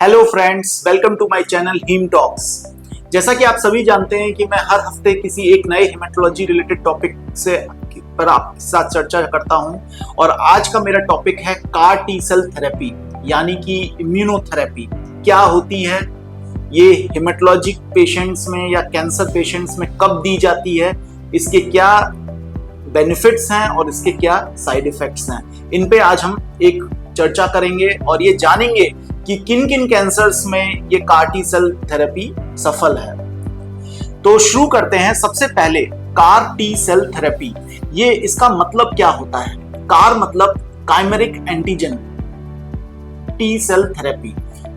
Hello friends, welcome to my channel हीम talks. जैसा कि आप सभी जानते हैं कि मैं हर हफ्ते किसी एक नए हेमेटोलॉजी रिलेटेड टॉपिक से पर आपके साथ चर्चा करता हूं और आज का मेरा टॉपिक है कार टी सेल थेरेपी यानी कि इम्यूनोथेरेपी। क्या होती है ये, हेमेटोलॉजिक पेशेंट्स में या कैंसर पेशेंट्स में कब दी जाती है, इसके क्या बेनिफिट्स हैं और इसके क्या साइड इफेक्ट्स हैं, इन पे आज हम एक चर्चा करेंगे और ये जानेंगे कि किन किन कैंसर्स में ये कार टी सेल थेरेपी सफल है। तो शुरू करते हैं। सबसे पहले कार टी सेल थेरेपी, ये इसका मतलब क्या होता है? कार मतलब chimeric antigen T cell therapy,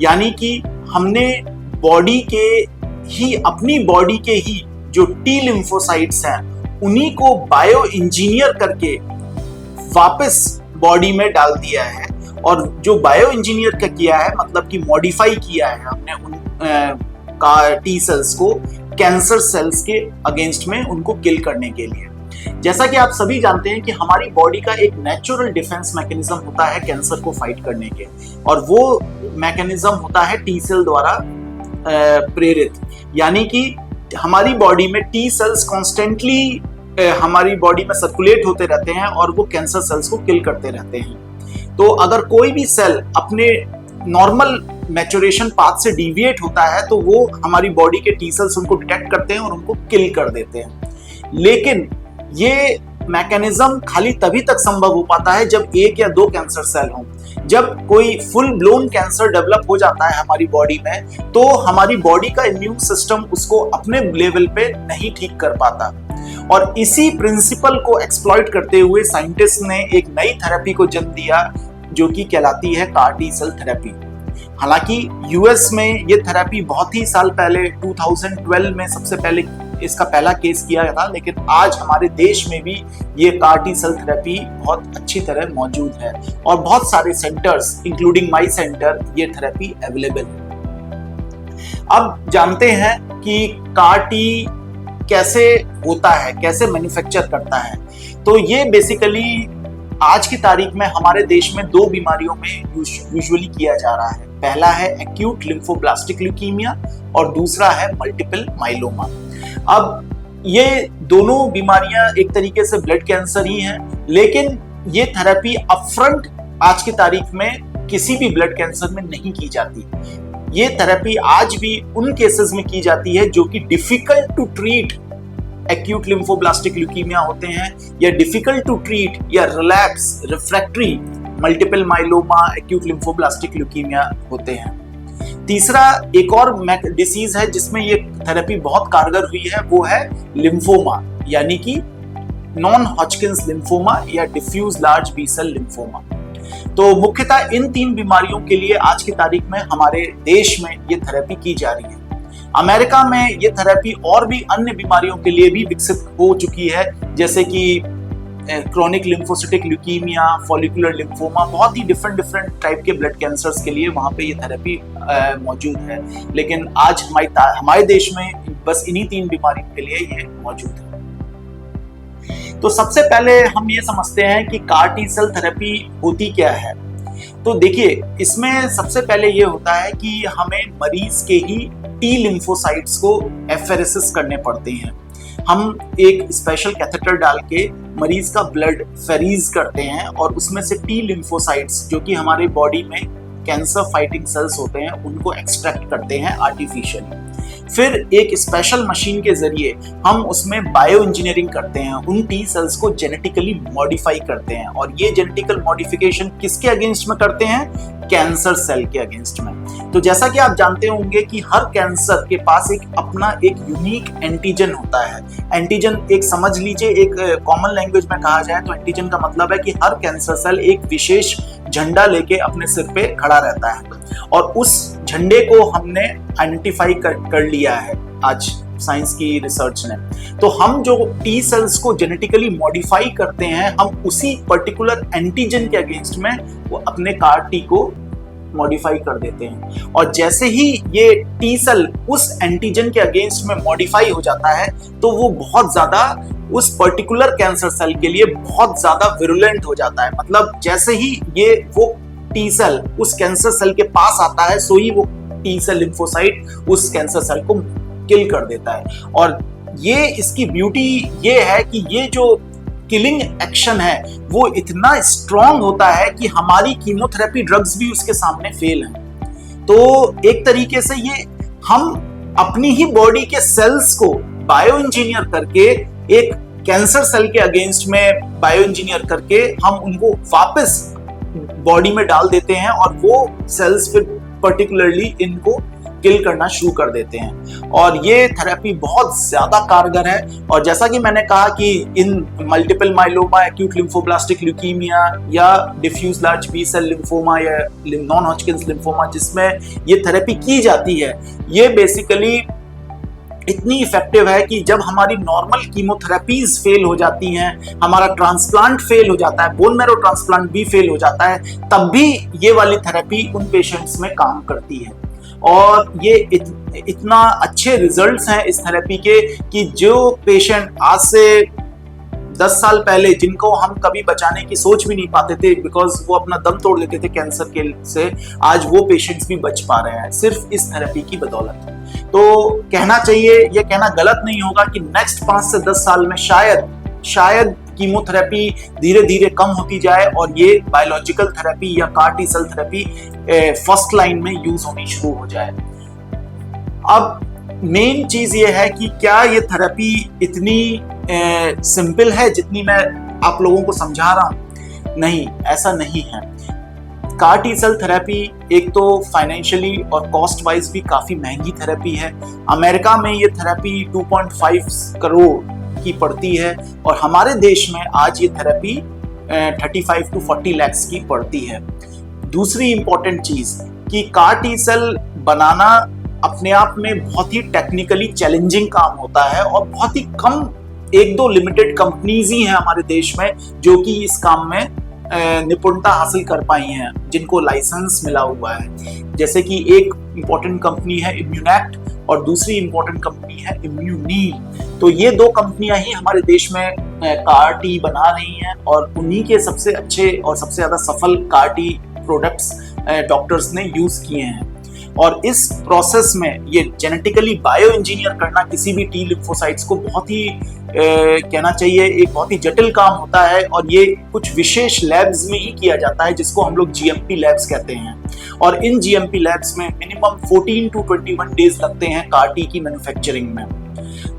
यानी कि हमने बॉडी के ही, अपनी बॉडी के ही जो टी लिम्फोसाइट्स हैं उन्हीं को बायो इंजीनियर करके वापस बॉडी में डाल दिया है। और जो बायो इंजीनियर का किया है मतलब कि मॉडिफाई किया है हमने उन टी सेल्स को कैंसर सेल्स के अगेंस्ट में उनको किल करने के लिए। जैसा कि आप सभी जानते हैं कि हमारी बॉडी का एक नेचुरल डिफेंस मैकेनिज्म होता है कैंसर को फाइट करने के, और वो मैकेनिज्म होता है टी सेल द्वारा प्रेरित। यानी कि हमारी बॉडी में टी सेल्स कॉन्स्टेंटली हमारी बॉडी में सर्कुलेट होते रहते हैं और वो कैंसर सेल्स को किल करते रहते हैं। तो अगर कोई भी सेल अपने नॉर्मल मैच्योरेशन पाथ से डिविएट होता है तो वो हमारी बॉडी के टी सेल्स उनको डिटेक्ट करते हैं और उनको किल कर देते हैं। लेकिन ये मैकेनिज्म खाली तभी तक संभव हो पाता है जब एक या दो कैंसर सेल हों। जब कोई फुल ब्लोन कैंसर डेवलप हो जाता है हमारी बॉडी में तो हमारी बॉडी का इम्यून सिस्टम उसको अपने लेवल पे नहीं ठीक कर पाता, और इसी प्रिंसिपल को एक्सप्लॉइट करते हुए साइंटिस्ट ने एक नई थेरेपी को जन्म दिया जो कि कहलाती है कार टी सेल थेरेपी। हालांकि यूएस में ये थेरेपी बहुत ही साल पहले 2012 में सबसे पहले इसका पहला केस किया गया था, लेकिन आज हमारे देश में भी ये कार टी सेल थेरेपी बहुत अच्छी तरह मौजूद है और बहुत सारे सेंटर्स इंक्लूडिंग माई सेंटर ये थेरेपी अवेलेबल है। अब जानते हैं कि कार टी कैसे होता है, कैसे मैन्युफैक्चर करता है। तो ये बेसिकली आज की तारीख में हमारे देश में दो बीमारियों में यूजुअली किया जा रहा है। पहला है एक्यूट लिम्फोब्लास्टिक ल्यूकीमिया और दूसरा है मल्टीपल माइलोमा। अब ये दोनों बीमारियां एक तरीके से ब्लड कैंसर ही हैं, लेकिन ये थेरेपी अपफ्रंट आज की तारीख में किसी भी ब्लड कैंसर में नहीं की जाती। ये थेरेपी आज भी उन केसेस में की जाती है जो कि difficult to treat acute lymphoblastic leukaemia होते हैं, या डिफिकल्ट टू ट्रीट या relapse refractory multiple myeloma acute lymphoblastic leukaemia होते हैं। तीसरा एक और डिसीज है जिसमें ये थेरेपी बहुत कारगर हुई है, वो है लिम्फोमा, यानी कि नॉन हॉजकिंस लिम्फोमा या diffuse large B cell lymphoma. तो मुख्यतः इन तीन बीमारियों के लिए आज की तारीख में हमारे देश में ये थेरेपी की जा रही है। अमेरिका में ये थेरेपी और भी अन्य बीमारियों के लिए भी विकसित हो चुकी है, जैसे कि chronic lymphocytic leukaemia, follicular lymphoma, बहुत ही डिफरेंट टाइप के ब्लड कैंसर्स के लिए वहां पे ये थेरेपी मौजूद है। लेकिन आज हमारे देश में बस इन्हीं तीन बीमारियों के लिए ये मौजूद है। तो सबसे पहले हम ये समझते हैं कि कार टी सेल थेरेपी होती क्या है। तो देखिए, इसमें सबसे पहले ये होता है कि हमें मरीज के ही टी लिम्फोसाइट्स को एफेरेसिस करने पड़ते हैं। हम एक स्पेशल कैथेटर डाल के मरीज का ब्लड फेरीज करते हैं और उसमें से टी लिम्फोसाइट्स जो कि हमारे बॉडी में कैंसर फाइटिंग सेल्स होते हैं उनको एक्सट्रैक्ट करते हैं आर्टिफिशियली। फिर एक स्पेशल मशीन के जरिए हम उसमें बायो इंजीनियरिंग करते हैं, उन टी सेल्स को जेनेटिकली मॉडिफाई करते हैं, और ये जेनेटिकल मॉडिफिकेशन किसके अगेंस्ट में करते हैं? कैंसर सेल के अगेंस्ट में। तो जैसा कि आप जानते होंगे कि हर कैंसर के पास अपना एक यूनिक एंटीजन होता है। एंटीजन एक समझ लीजिए, एक कॉमन लैंग्वेज में कहा जाए तो एंटीजन का मतलब है कि हर कैंसर सेल एक विशेष झंडा लेके अपने सिर पे खड़ा रहता है, और उस झंडे को हमने आइडेंटिफाई कर लिया है आज साइंस की रिसर्च ने। तो हम जो टी सेल्स को जेनेटिकली मॉडिफाई करते हैं, हम उसी पर्टिकुलर एंटीजन के अगेंस्ट में वो अपने कार टी को मॉडिफाई कर देते हैं, और जैसे ही ये टी सेल उस एंटीजन के अगेंस्ट में मॉडिफाई हो जाता है तो वो बहुत ज्यादा उस पर्टिकुलर कैंसर सेल के लिए बहुत ज्यादा विरुलेंट हो जाता है। मतलब जैसे ही ये वो टी सेल उस कैंसर सेल के पास आता है, सो ही वो टी सेल लिम्फोसाइट उस कैंसर सेल को किल कर देता है। और ये इसकी ब्यूटी ये है कि ये जो किलिंग एक्शन है वो इतना स्ट्रॉन्ग होता है कि हमारी कीमोथेरेपी ड्रग्स भी उसके सामने फेल हैं। तो एक तरीके से ये हम अपनी ही बॉडी के सेल्स को बायो इंजीनियर करके, एक कैंसर सेल के अगेंस्ट में बायो इंजीनियर करके हम उनको वापस बॉडी में डाल देते हैं और वो सेल्स फिर पर्टिकुलरली इनको किल करना शुरू कर देते हैं। और ये थेरेपी बहुत ज्यादा कारगर है। और जैसा कि मैंने कहा कि in multiple myeloma, acute lymphoblastic leukaemia या diffuse large B cell lymphoma या नॉन हॉजकिंस लिम्फोमा जिसमें ये थेरेपी की जाती है, ये बेसिकली इतनी इफेक्टिव है कि जब हमारी नॉर्मल कीमोथेरेपीज फेल हो जाती हैं, हमारा ट्रांसप्लांट फेल हो जाता है, बोन मैरो ट्रांसप्लांट भी फेल हो जाता है, तब भी ये वाली थेरेपी उन पेशेंट्स में काम करती है। और ये इतना अच्छे रिजल्ट्स हैं इस थेरेपी के कि जो पेशेंट आज से 10 साल पहले जिनको हम कभी बचाने की सोच भी नहीं पाते थे बिकॉज वो अपना दम तोड़ देते थे कैंसर के से, आज वो पेशेंट्स भी बच पा रहे हैं सिर्फ इस थेरेपी की बदौलत। तो कहना चाहिए, ये कहना गलत नहीं होगा कि नेक्स्ट 5 से 10 साल में शायद कीमोथेरेपी धीरे धीरे कम होती जाए और ये बायोलॉजिकल थेरेपी या CAR T cell therapy first line में यूज होनी शुरू हो जाए। अब मेन चीज ये है कि क्या ये थेरेपी इतनी सिंपल है जितनी मैं आप लोगों को समझा रहा हूं? नहीं, ऐसा नहीं है। CAR T सेल थेरेपी एक तो फाइनेंशियली और कॉस्ट वाइज भी काफी महंगी थेरेपी है। अमेरिका में ये थेरेपी 2.5 करोड़ की पड़ती है और हमारे देश में आज ये थेरेपी 35 to 40 लाख की पड़ती है। दूसरी इंपॉर्टेंट चीज कि CAR T सेल बनाना अपने आप में बहुत ही टेक्निकली चैलेंजिंग काम होता है और बहुत ही कम 1-2 लिमिटेड कंपनीज ही हैं हमारे देश में जो कि इस काम में निपुणता हासिल कर पाई हैं, जिनको लाइसेंस मिला हुआ है। जैसे कि एक इंपॉर्टेंट कंपनी है इम्यूनैक्ट और दूसरी इंपॉर्टेंट कंपनी है इम्यूनी। तो ये 2 कंपनियां ही हमारे देश में CAR T बना रही हैं और उन्हीं के सबसे अच्छे और सबसे ज्यादा सफल CAR T प्रोडक्ट्स डॉक्टर्स ने यूज किए हैं। और इस प्रोसेस में ये जेनेटिकली बायो इंजीनियर करना किसी भी टी लिम्फोसाइट्स को बहुत ही कहना चाहिए एक बहुत ही जटिल काम होता है और ये कुछ विशेष लैब्स में ही किया जाता है जिसको हम लोग GMP लैब्स कहते हैं। और इन GMP लैब्स में मिनिमम 14 to 21 डेज लगते हैं CAR T की मैन्युफैक्चरिंग में।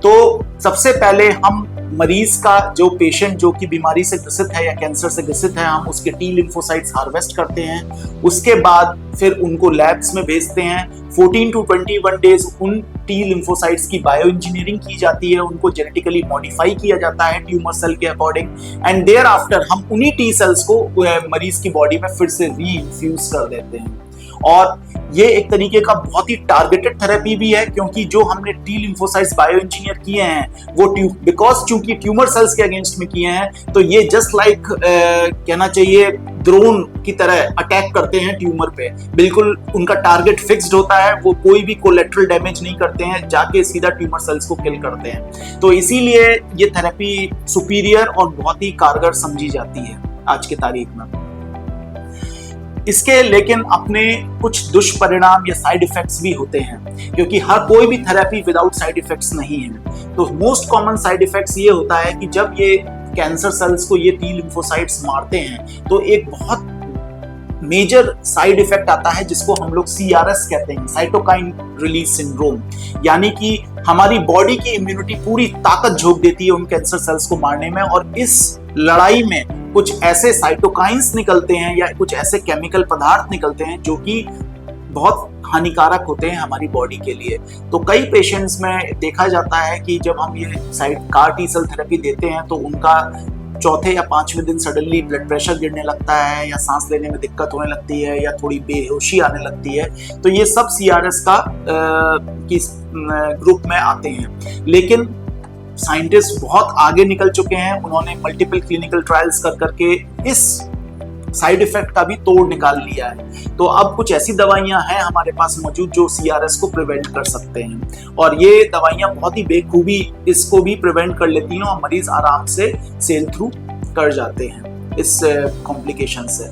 तो सबसे पहले हम मरीज का जो पेशेंट जो कि बीमारी से ग्रसित है या कैंसर से ग्रसित है, हम उसके टी लिम्फोसाइट्स हार्वेस्ट करते हैं। उसके बाद फिर उनको लैब्स में भेजते हैं। 14 to 21 डेज उन टी लिम्फोसाइट्स की बायो इंजीनियरिंग की जाती है, उनको जेनेटिकली मॉडिफाई किया जाता है ट्यूमर सेल के अकॉर्डिंग एंड देयर आफ्टर हम उन्हीं टी सेल्स को मरीज की बॉडी में फिर से रीइंफ्यूज कर देते हैं। और ये एक तरीके का बहुत ही टारगेटेड थेरेपी भी है क्योंकि जो हमने टी लिम्फोसाइट्स बायो इंजीनियर किए हैं वो बिकॉज चूंकि ट्यूमर सेल्स के अगेंस्ट में किए हैं तो ये जस्ट लाइक कहना चाहिए ड्रोन की तरह अटैक करते हैं ट्यूमर पे। बिल्कुल उनका टारगेट फिक्स्ड होता है, वो कोई भी कोलेटरल डैमेज नहीं करते हैं, जाके सीधा ट्यूमर सेल्स को किल करते हैं। तो इसीलिए ये थेरेपी सुपीरियर और बहुत ही कारगर समझी जाती है आज की तारीख में। इसके लेकिन अपने कुछ दुष्परिणाम या साइड इफेक्ट्स भी होते हैं क्योंकि हर कोई भी थेरेपी विदाउट साइड इफेक्ट्स नहीं है। तो मोस्ट कॉमन साइड इफेक्ट्स ये होता है कि जब ये कैंसर सेल्स को ये टी लिम्फोसाइट्स मारते हैं तो एक बहुत मेजर साइड इफेक्ट आता है जिसको हम लोग CRS कहते हैं, साइटोकाइन रिलीज सिंड्रोम। यानी कि हमारी बॉडी की इम्यूनिटी पूरी ताकत झोंक देती है उन कैंसर सेल्स को मारने में और इस लड़ाई में कुछ ऐसे साइटोकाइंस निकलते हैं या कुछ ऐसे केमिकल पदार्थ निकलते हैं जो कि बहुत हानिकारक होते हैं हमारी बॉडी के लिए। तो कई पेशेंट्स में देखा जाता है कि जब हम ये CAR T सेल थेरेपी देते हैं तो उनका चौथे या 5वें दिन सडनली ब्लड प्रेशर गिरने लगता है या सांस लेने में दिक्कत होने लगती है या थोड़ी बेहोशी आने लगती है। तो ये सब CRS का ग्रुप में आते हैं। लेकिन साइंटिस्ट बहुत आगे निकल चुके हैं, उन्होंने मल्टीपल क्लिनिकल ट्रायल्स कर करके इस साइड इफेक्ट का भी तोड़ निकाल लिया है। तो अब कुछ ऐसी दवाइयां हैं हमारे पास मौजूद जो CRS को प्रिवेंट कर सकते हैं और ये दवाइयां बहुत ही बेखूबी इसको भी प्रिवेंट कर लेती हैं और मरीज आराम से सेल थ्रू कर जाते हैं इस कॉम्प्लिकेशन से।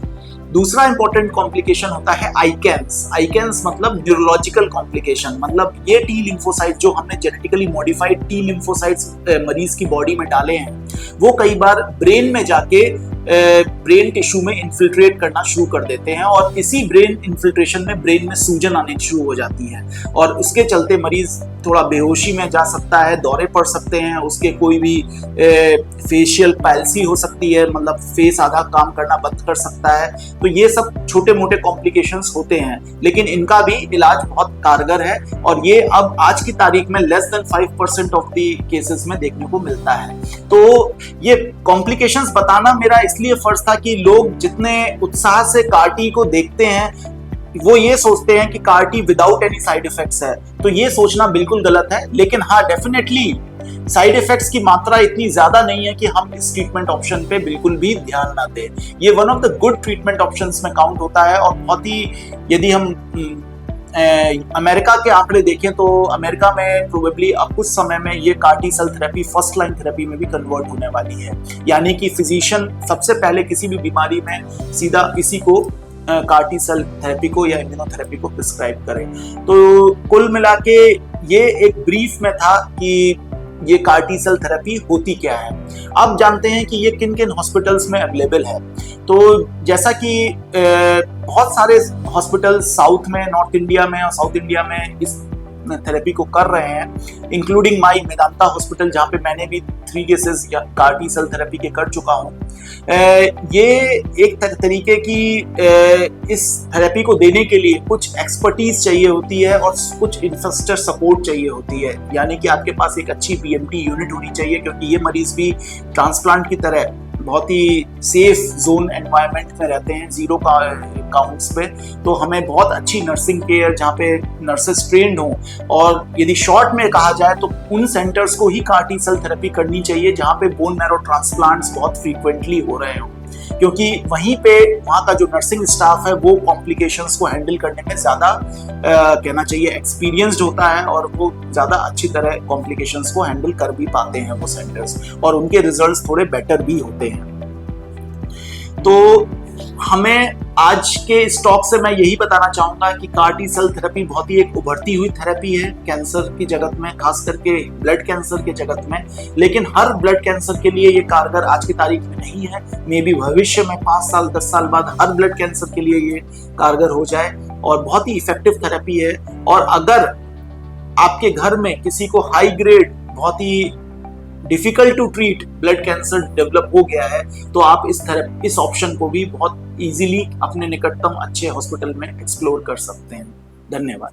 दूसरा इंपॉर्टेंट कॉम्प्लिकेशन होता है आइकैंस। आइकैंस मतलब न्यूरोलॉजिकल कॉम्प्लिकेशन, मतलब ये टी लिम्फोसाइट जो हमने जेनेटिकली मॉडिफाइड टी लिम्फोसाइट्स मरीज की बॉडी में डाले हैं, वो कई बार ब्रेन में जाके ब्रेन टिश्यू में इन्फिल्ट्रेट करना शुरू कर देते हैं और इसी ब्रेन इन्फिल्ट्रेशन में ब्रेन में सूजन आने शुरू हो जाती है और उसके चलते मरीज थोड़ा बेहोशी में जा सकता है, दौरे पड़ सकते हैं, उसके कोई भी फेशियल पैल्सी हो सकती है, मतलब फेस आधा काम करना बंद कर सकता है। तो ये सब छोटे मोटे कॉम्प्लिकेशंस होते हैं, लेकिन इनका भी इलाज बहुत कारगर है और ये अब आज की तारीख में less than 5% of the cases में देखने को मिलता है। तो ये कॉम्प्लिकेशंस बताना मेरा इसलिए फर्ज था कि लोग जितने उत्साह से CAR-T को देखते हैं वो ये सोचते हैं कि CAR-T without any side effects है, तो ये सोचना बिल्कुल गलत है। लेकिन हाँ, डेफिनेटली साइड इफेक्ट्स की मात्रा इतनी ज्यादा नहीं है कि हम इस ट्रीटमेंट ऑप्शन पे बिल्कुल भी ध्यान ना दें। ये one of the good treatment options में काउंट होता है और बहुत ही, यदि हम अमेरिका के आंकड़े देखें तो अमेरिका में प्रोबेबली अब कुछ समय में ये CAR-T cell therapy first line therapy में भी कन्वर्ट होने वाली है, यानी कि फिजिशियन सबसे पहले किसी भी बीमारी में सीधा किसी को CAR-T सेल थेरेपी को या इम्यूनोथेरेपी को प्रिस्क्राइब करें। तो कुल मिला के ये एक ब्रीफ में था कि ये CAR-T सेल थेरेपी होती क्या है। अब जानते हैं कि ये किन किन हॉस्पिटल्स में अवेलेबल है। तो जैसा कि बहुत सारे हॉस्पिटल साउथ में, नॉर्थ इंडिया में और साउथ इंडिया में इस थेरेपी को कर रहे हैं, इंक्लूडिंग माई मेदांता हॉस्पिटल, जहाँ पे मैंने भी 3 केसेस या CAR-T सेल थेरेपी के कर चुका हूँ। ये एक तरीके की इस थेरेपी को देने के लिए कुछ एक्सपर्टीज चाहिए होती है और कुछ इंफ्रास्ट्रक्चर सपोर्ट चाहिए होती है, यानी कि आपके पास एक अच्छी PMT यूनिट होनी चाहिए, क्योंकि ये मरीज भी ट्रांसप्लांट की तरह बहुत ही सेफ जोन एनवायरनमेंट में रहते हैं, जीरो काउंट्स पे। तो हमें बहुत अच्छी नर्सिंग केयर, जहाँ पे नर्सेस ट्रेंड हों, और यदि शॉर्ट में कहा जाए तो उन सेंटर्स को ही CAR-T सेल थेरेपी करनी चाहिए जहाँ पे बोन मैरो ट्रांसप्लांट्स बहुत फ्रीक्वेंटली हो रहे हों, क्योंकि वहीं पे वहाँ का जो नर्सिंग स्टाफ है वो कॉम्प्लिकेशंस को हैंडल करने में ज़्यादा कहना चाहिए एक्सपीरियंस्ड होता है और वो ज़्यादा अच्छी तरह कॉम्प्लिकेशंस को हैंडल कर भी पाते हैं वो सेंटर्स, और उनके रिजल्ट्स थोड़े बेटर भी होते हैं। तो हमें आज के इस टॉक से मैं यही बताना चाहूंगा कि CAR-T सेल थेरेपी बहुत ही एक उभरती हुई थेरेपी है कैंसर की जगत में, खास करके ब्लड कैंसर के जगत में। लेकिन हर ब्लड कैंसर के लिए ये कारगर आज की तारीख में नहीं है। मे बी भविष्य में 5 साल 10 साल बाद हर ब्लड कैंसर के लिए ये कारगर हो जाए, और बहुत ही इफेक्टिव थेरेपी है। और अगर आपके घर में किसी को हाई ग्रेड, बहुत ही difficult to treat blood cancer develop हो गया है, तो आप इस ऑप्शन को भी बहुत इजीली अपने निकटतम अच्छे हॉस्पिटल में एक्सप्लोर कर सकते हैं। धन्यवाद।